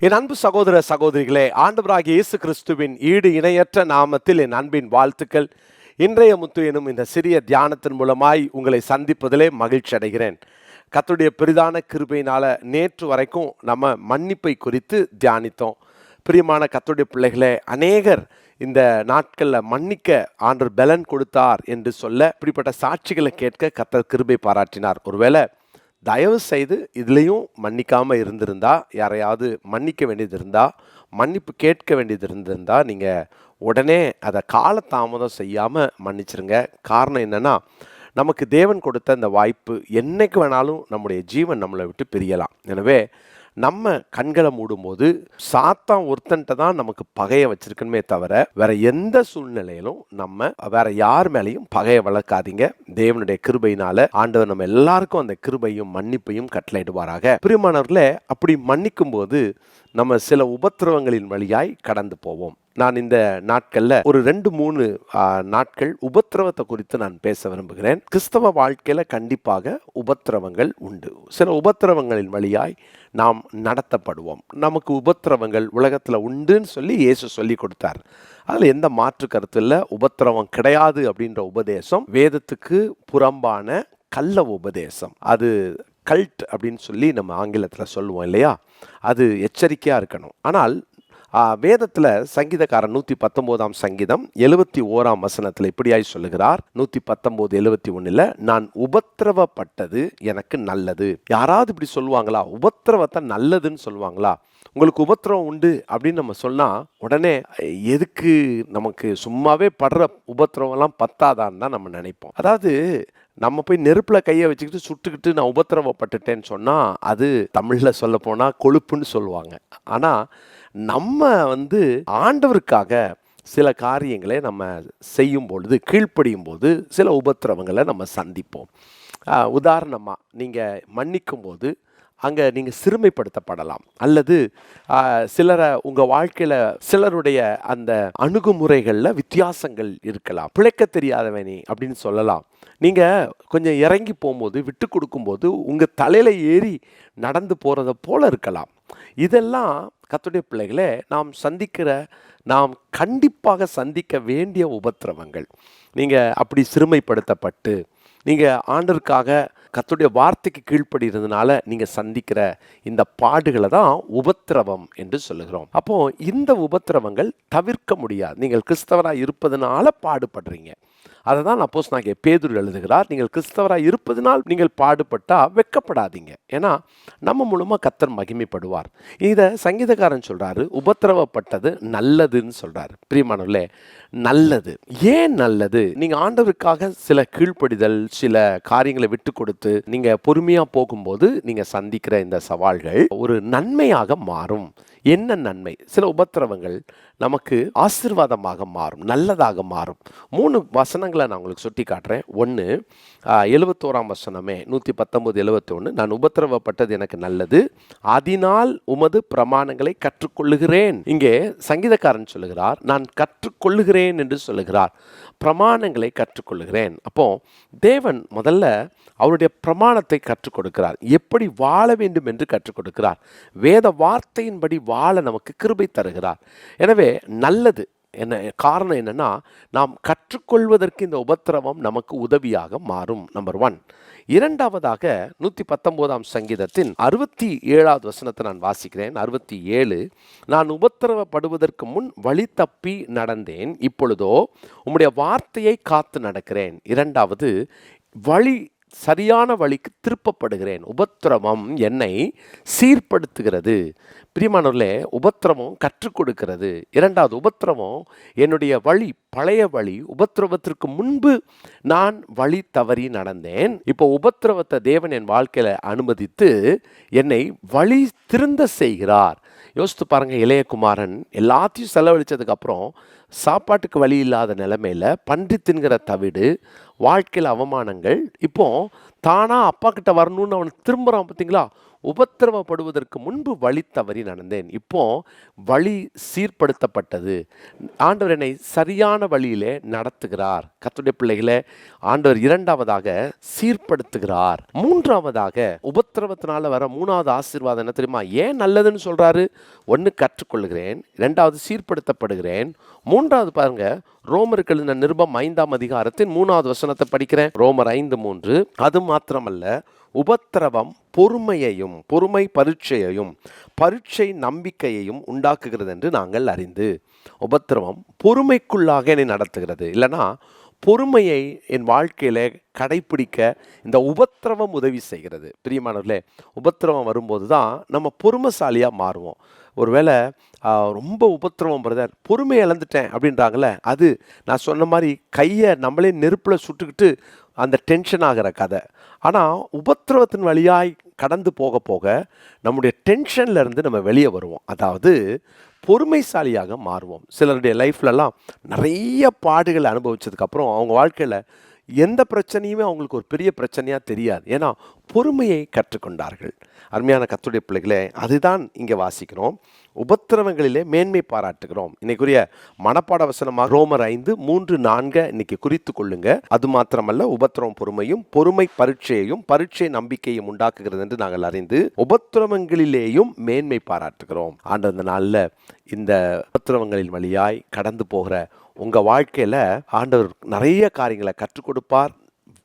என் அன்பு சகோதர சகோதரிகளே, ஆண்டவராகிய இயேசு கிறிஸ்துவின் ஈடு இணையற்ற நாமத்தில் என் அன்பின் வாழ்த்துக்கள். இன்றைய முத்து எனும் இந்த சிறிய தியானத்தின் மூலமாய் உங்களை சந்திப்பதிலே மகிழ்ச்சி அடைகிறேன். கர்த்தருடைய பெரிதான கிருபையினால நேற்று வரைக்கும் நம்ம மன்னிப்பை குறித்து தியானித்தோம். பிரியமான கர்த்தருடைய பிள்ளைகளே, அநேகர் இந்த நாட்களில் மன்னிக்க ஆண்டவர் பலன் கொடுத்தார் என்று சொல்ல இப்படிப்பட்ட சாட்சிகளை கேட்க கர்த்தர் கிருபை பாராட்டினார். ஒருவேளை தயவு செய்து இதுலேயும் மன்னிக்காமல் இருந்திருந்தா, யாரையாவது மன்னிக்க வேண்டியது இருந்தால், மன்னிப்பு கேட்க வேண்டியது இருந்திருந்தா, நீங்கள் உடனே அதை காலதாமதம் செய்யாமல் மன்னிச்சிருங்க. காரணம் என்னென்னா, நமக்கு தேவன் கொடுத்த இந்த வாய்ப்பு என்னைக்கு வேணாலும் நம்முடைய ஜீவன் நம்மளை விட்டு பிரியலாம். எனவே நம்ம கண்களை மூடும்போது சாத்தான் ஒருத்தன்ட்ட தான் நமக்கு பகையை வச்சிருக்கணுமே தவிர வேற எந்த சூழ்நிலையிலும் நம்ம வேற யார் மேலேயும் பகையை வளர்க்காதீங்க. தேவனுடைய கிருபையினால ஆண்டவர் நம்ம எல்லாருக்கும் அந்த கிருபையும் மன்னிப்பையும் கட்டளையிடுவாராக. பிரியமானவர்களே, அப்படி மன்னிக்கும் போது நம்ம சில உபத்திரவங்களின் வழியாய் கடந்து போவோம். நான் இந்த நாட்களில் ஒரு 2-3 நாட்கள் உபத்திரவத்தை குறித்து நான் பேச விரும்புகிறேன். கிறிஸ்தவ வாழ்க்கையில் கண்டிப்பாக உபத்திரவங்கள் உண்டு. சில உபத்திரவங்களின் வழியாய் நாம் நடத்தப்படுவோம். நமக்கு உபத்திரவங்கள் உலகத்தில் உண்டுன்னு சொல்லி இயேசு சொல்லி கொடுத்தார். அதில் எந்த மாற்று கருத்து இல்லை. உபத்திரவம் கிடையாது அப்படின்ற உபதேசம் வேதத்துக்கு புறம்பான கள்ள உபதேசம். அது கல்ட் அப்படின்னு சொல்லி நம்ம ஆங்கிலத்தில் சொல்லுவோம் இல்லையா? அது எச்சரிக்கையாக இருக்கணும். ஆனால் வேதத்தில் சங்கீதக்காரன் 119 சங்கீதம் 71 வசனத்தில் இப்படியாய் சொல்லுகிறார். 119:71 நான் உபத்திரவப்பட்டது எனக்கு நல்லது. யாராவது இப்படி சொல்லுவாங்களா? உபத்திரவத்தை நல்லதுன்னு சொல்லுவாங்களா? உங்களுக்கு உபத்திரவம் உண்டு அப்படின்னு நம்ம சொன்னால் உடனே எதுக்கு நமக்கு சும்மாவே படுற உபத்திரவம்லாம் பத்தாதான்னு தான் நம்ம நினைப்போம். அதாவது நம்ம போய் நெருப்பில் கையை வச்சுக்கிட்டு சுட்டுக்கிட்டு நான் உபத்திரவப்பட்டுட்டேன்னு சொன்னால் அது தமிழில் சொல்ல போனால் கொழுப்புன்னு சொல்லுவாங்க. ஆனால் நம்ம ஆண்டவருக்காக சில காரியங்களை நம்ம செய்யும் பொழுது, கீழ்ப்படியும் போது சில உபத்திரவங்களை நம்ம சந்திப்போம். உதாரணமாக நீங்கள் மன்னிக்கும் போது அங்கே நீங்கள் சிறுமைப்படுத்தப்படலாம், அல்லது சிலரை உங்கள் வாழ்க்கையில் சிலருடைய அந்த அணுகுமுறைகளில் வித்தியாசங்கள் இருக்கலாம். பிழைக்க தெரியாதவனே அப்படின்னு சொல்லலாம். நீங்கள் கொஞ்சம் இறங்கி போகும்போது, விட்டு கொடுக்கும்போது உங்கள் தலையில் ஏறி நடந்து போகிறத போல இருக்கலாம். இதெல்லாம் கர்த்தருடைய பிள்ளைகளே, நாம் கண்டிப்பாக சந்திக்க வேண்டிய உபத்திரவங்கள். நீங்கள் அப்படி சிறுமைப்படுத்தப்பட்டு நீங்கள் ஆண்டவருக்காக கர்த்தருடைய வார்த்தைக்கு கீழ்ப்படுகிறதுனால நீங்கள் சந்திக்கிற இந்த பாடுகளை தான் உபத்திரவம் என்று சொல்லுகிறோம். அப்போ இந்த உபத்திரவங்கள் தவிர்க்க முடியாது. நீங்கள் கிறிஸ்தவராக இருப்பதனால பாடுபடுறீங்க. அதை தான் அப்போஸ்தலனாகிய பேதுரு எழுதுகிறார். நீங்கள் கிறிஸ்தவராக இருப்பதனால் நீங்கள் பாடுபட்டால் வெட்கப்படாதீங்க. ஏன்னா நம்ம மூலமாக கர்த்தர் மகிமைப்படுவார். இதை சங்கீதக்காரன் சொல்கிறாரு, உபத்திரவப்பட்டது நல்லதுன்னு சொல்கிறாரு. பிரியமானவர்களே, நல்லது. ஏன் நல்லது? நீங்கள் ஆண்டவருக்காக சில கீழ்ப்படிதல், சில காரியங்களை விட்டு கொடுத்து நீங்கள் பொறுமையாக போகும்போது நீங்கள் சந்திக்கிற இந்த சவால்கள் ஒரு நன்மையாக மாறும். என்ன நன்மை? சில உபத்திரவங்கள் நமக்கு ஆசீர்வாதமாக மாறும், நல்லதாக மாறும். 3 வசனங்களை நான் உங்களுக்கு சுட்டி காட்டுறேன். 1 71 வசனமே, 119:71 நான் உபத்திரவப்பட்டது எனக்கு நல்லது, அதனால் உமது பிரமாணங்களை கற்றுக்கொள்ளுகிறேன். இங்கே சங்கீதக்காரன் சொல்லுகிறார், நான் கற்றுக்கொள்ளுகிறேன் என்று சொல்லுகிறார். பிரமாணங்களை கற்றுக்கொள்ளுகிறேன். அப்போ தேவன் முதல்ல அவருடைய பிரமாணத்தை கற்றுக் கொடுக்கிறார். எப்படி வாழ வேண்டும் என்று கற்றுக் கொடுக்கிறார். வேத வார்த்தையின்படி வாழ நமக்கு கிருபை தருகிறார். எனவே நல்லது. என்ன காரணம் என்னன்னா, நாம் கற்றுக்கொள்வதற்கு இந்த உபத்திரவம் நமக்கு உதவியாக மாறும். நம்பர் 1. இரண்டாவதாக 119 சங்கீதத்தின் 67 வசனத்தை நான் வாசிக்கிறேன். 67 நான் உபத்திரவப்படுவதற்கு முன் வழி தப்பி நடந்தேன், இப்பொழுதோ உம்முடைய வார்த்தையை காத்து நடக்கிறேன். இரண்டாவது, சரியான வழிக்கு திருப்பப்படுகிறேன். உபத்திரவம் என்னை சீர்படுத்துகிறது. பிரியமானவர்களே, உபத்திரவம் கற்றுக் கொடுக்கிறது. இரண்டாவது, உபத்திரவம் என்னுடைய வழி, பழைய வழி, உபத்திரவத்திற்கு முன்பு நான் வழி தவறி நடந்தேன். இப்போ உபத்திரவத்தை தேவன் என் வாழ்க்கையில் அனுமதித்து என்னை வழி திருந்த செய்கிறார். யோசித்து பாருங்க, இளையகுமாரன் எல்லாத்தையும் செலவழிச்சதுக்கு அப்புறம் சாப்பாட்டுக்கு வழி இல்லாத நிலைமையில பன்றி தின்கிற தவிடு, வாழ்க்கையில் அவமானங்கள், இப்போ தானா அப்பா கிட்ட வரணும்னு அவன் திரும்புறான். பார்த்தீங்களா? உபத்திரவப்படுவதற்கு முன்பு வழி தவறி நடந்தேன். இப்போ வழி சீர்படுத்தப்பட்டது. ஆண்டவர் என்னை சரியான வழியிலே நடத்துகிறார். கர்த்தருடைய பிள்ளைகளே, ஆண்டவர் இரண்டாவதாக சீர்படுத்துகிறார். மூன்றாவதாக உபத்திரவத்தினால வர மூணாவது ஆசீர்வாதம் என்ன தெரியுமா? ஏன் நல்லதுன்னு சொல்றாரு? ஒன்று, கற்றுக்கொள்கிறேன். இரண்டாவது, சீர்படுத்தப்படுகிறேன். மூன்றாவது பாருங்க, ரோமருக்கு எழுதின நிருபம் 5ஆம் அதிகாரத்தின் 3வது வசனத்தை படிக்கிறேன். ரோமர் 5:3. அது மாத்திரமல்ல, உபத்திரவம் பொறுமையையும், பொறுமை பரீட்சையையும், பரீட்சை நம்பிக்கையையும் உண்டாக்குகிறது என்று நாங்கள் அறிந்து. உபத்திரவம் பொறுமைக்குள்ளாக என்னை நடத்துகிறது. இல்லைனா பொறுமையை என் வாழ்க்கையில கடைப்பிடிக்க இந்த உபத்திரவம் உதவி செய்கிறது. பிரியமானவர்களே, உபத்திரவம் வரும்போது தான் நம்ம பொறுமைசாலியாக மாறுவோம். ஒருவேளை ரொம்ப உபத்திரவம் பிரதர், பொறுமை இழந்துட்டேன் அப்படின்றாங்களே, அது நான் சொன்ன மாதிரி கையை நம்மளே நெருப்பில் சுட்டுக்கிட்டு அந்த டென்ஷன் ஆகிற கதை. ஆனால் உபத்திரவத்தின் வழியாய் கடந்து போக போக நம்முடைய டென்ஷன்ல இருந்து நம்ம வெளியே வருவோம். அதாவது பொறுமைசாலியாக மாறுவோம். சிலருடைய லைஃப்லலாம் நிறைய பாடுகளை அனுபவிச்சதுக்கப்புறம் அவங்க வாழ்க்கையில் எந்த பிரச்சனையுமே அவங்களுக்கு ஒரு பெரிய பிரச்சனையாக தெரியாது. ஏன்னா பொறுமையை கற்றுக்கொண்டார்கள். அருமையான கர்த்தருடைய பிள்ளைகளே, அதுதான் இங்கே வாசிக்கிறோம். உபத்திரவங்களிலே மேன்மை பாராட்டுகிறோம். இன்னைக்குரிய மனப்பாட வசனமாக ரோமர் 5:3-4 இன்னைக்கு குறித்து கொள்ளுங்க. அது மாத்திரமல்ல, உபத்திரவம் பொறுமையும், பொறுமை பரீட்சையையும், பரீட்சை நம்பிக்கையும் உண்டாக்குகிறது என்று நாங்கள் அறிந்து உபத்திரவங்களிலேயும் மேன்மை பாராட்டுகிறோம். ஆண்டவர் இந்த நாளில் இந்த உபத்திரவங்களின் வழியாய் கடந்து போகிற உங்கள் வாழ்க்கையில் ஆண்டவர் நிறைய காரியங்களை கற்றுக் கொடுப்பார்,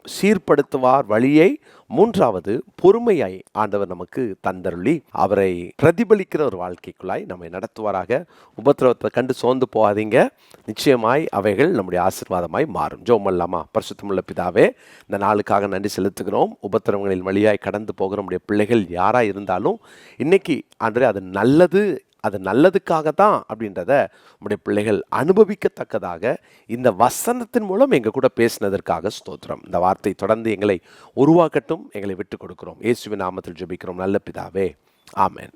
சீர்படுத்துவார் வழியை. மூன்றாவது, பொறுமையை ஆண்டவர் நமக்கு தந்தருளி அவரை பிரதிபலிக்கிற ஒரு வாழ்க்கைக்குள்ளாய் நம்மை நடத்துவாராக. உபத்திரவத்தை கண்டு சோர்ந்து போகாதீங்க. நிச்சயமாய் அவைகள் நம்முடைய ஆசீர்வாதமாய் மாறும். ஜெபம் பண்ணலாமா? பரிசுத்தமுள்ள பிதாவே, இந்த நாளுக்காக நன்றி செலுத்துகிறோம். உபத்திரவங்களின் வழியாய் கடந்து போகிற நம்முடைய பிள்ளைகள் யாராக இருந்தாலும் இன்னைக்கு ஆண்டவரே அது நல்லது, அது நல்லதுக்காக தான் அப்படின்றத நம்முடைய பிள்ளைகள் அனுபவிக்கத்தக்கதாக இந்த வசனத்தின் மூலம் எங்கள் கூட பேசினதற்காக ஸ்தோத்திரம். இந்த வார்த்தை தொடர்ந்து எங்களை உருவாக்கட்டும். எங்களை விட்டு கொடுக்கிறோம். இயேசுவின் நாமத்தில் ஜெபிக்கிறோம் நல்ல பிதாவே, ஆமென்.